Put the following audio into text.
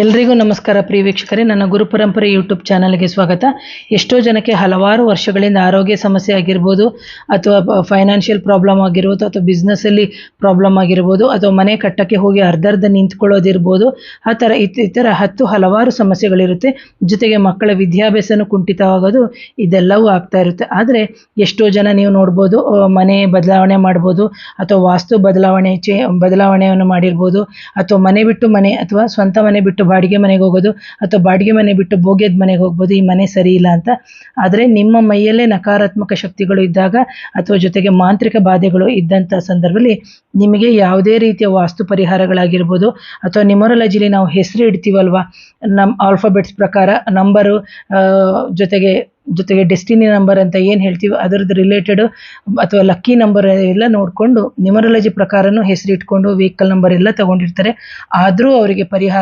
ಎಲ್ರಿಗೂ ನಮಸ್ಕಾರ ಪ್ರಿಯ ವೀಕ್ಷಕರೇ, ನನ್ನ ಗುರು ಪರಂಪರೆ ಯೂಟ್ಯೂಬ್ ಚಾನಲ್ಗೆ ಸ್ವಾಗತ. ಎಷ್ಟೋ ಜನಕ್ಕೆ ಹಲವಾರು ವರ್ಷಗಳಿಂದ ಆರೋಗ್ಯ ಸಮಸ್ಯೆ ಆಗಿರ್ಬೋದು, ಅಥವಾ ಫೈನಾನ್ಷಿಯಲ್ ಪ್ರಾಬ್ಲಮ್ ಆಗಿರ್ಬೋದು, ಅಥವಾ ಬಿಸ್ನೆಸ್ಸಲ್ಲಿ ಪ್ರಾಬ್ಲಮ್ ಆಗಿರ್ಬೋದು, ಅಥವಾ ಮನೆ ಕಟ್ಟಕ್ಕೆ ಹೋಗಿ ಅರ್ಧರ್ಧ ನಿಂತ್ಕೊಳ್ಳೋದಿರ್ಬೋದು. ಆ ಥರ ಇತರ ಹಲವಾರು ಸಮಸ್ಯೆಗಳಿರುತ್ತೆ. ಜೊತೆಗೆ ಮಕ್ಕಳ ವಿದ್ಯಾಭ್ಯಾಸನೂ ಕುಂಠಿತವಾಗೋದು, ಇದೆಲ್ಲವೂ ಆಗ್ತಾ ಇರುತ್ತೆ. ಆದರೆ ಎಷ್ಟೋ ಜನ ನೀವು ನೋಡ್ಬೋದು, ಮನೆ ಬದಲಾವಣೆ ಮಾಡ್ಬೋದು, ಅಥವಾ ವಾಸ್ತು ಬದಲಾವಣೆಯನ್ನು ಮಾಡಿರ್ಬೋದು, ಅಥವಾ ಮನೆ ಬಿಟ್ಟು ಮನೆ ಅಥವಾ ಸ್ವಂತ ಮನೆ ಬಿಟ್ಟು ಬಾಡಿಗೆ ಮನೆಗೆ ಹೋಗೋದು, ಅಥವಾ ಬಾಡಿಗೆ ಮನೆ ಬಿಟ್ಟು ಭೋಗ್ಯದ ಮನೆಗೆ ಹೋಗ್ಬೋದು, ಈ ಮನೆ ಸರಿ ಇಲ್ಲ ಅಂತ. ಆದರೆ ನಿಮ್ಮ ಮೈಯಲ್ಲೇ ನಕಾರಾತ್ಮಕ ಶಕ್ತಿಗಳು ಇದ್ದಾಗ, ಅಥವಾ ಜೊತೆಗೆ ಮಾಂತ್ರಿಕ ಬಾಧೆಗಳು ಇದ್ದಂಥ ಸಂದರ್ಭದಲ್ಲಿ ನಿಮಗೆ ಯಾವುದೇ ರೀತಿಯ ವಾಸ್ತು ಪರಿಹಾರಗಳಾಗಿರ್ಬೋದು, ಅಥವಾ ನ್ಯೂಮರಾಲಜಿಲಿ ನಾವು ಹೆಸರು ಇಡ್ತೀವಲ್ವ, ನಮ್ಮ ಆಲ್ಫಾಬೆಟ್ಸ್ ಪ್ರಕಾರ ನಂಬರು, ಜೊತೆಗೆ ಡೆಸ್ಟಿನಿ ನಂಬರ್ ಅಂತ ಏನು ಹೇಳ್ತೀವಿ ಅದರದ್ದು ರಿಲೇಟೆಡ್, ಅಥವಾ ಲಕ್ಕಿ ನಂಬರ್ ಎಲ್ಲ ನೋಡಿಕೊಂಡು ನ್ಯೂಮರಾಲಜಿ ಪ್ರಕಾರನೂ ಹೆಸರು ಇಟ್ಕೊಂಡು ವೆಹಿಕಲ್ ನಂಬರ್ ಎಲ್ಲ ತಗೊಂಡಿರ್ತಾರೆ. ಆದರೂ ಅವರಿಗೆ ಪರಿಹಾರ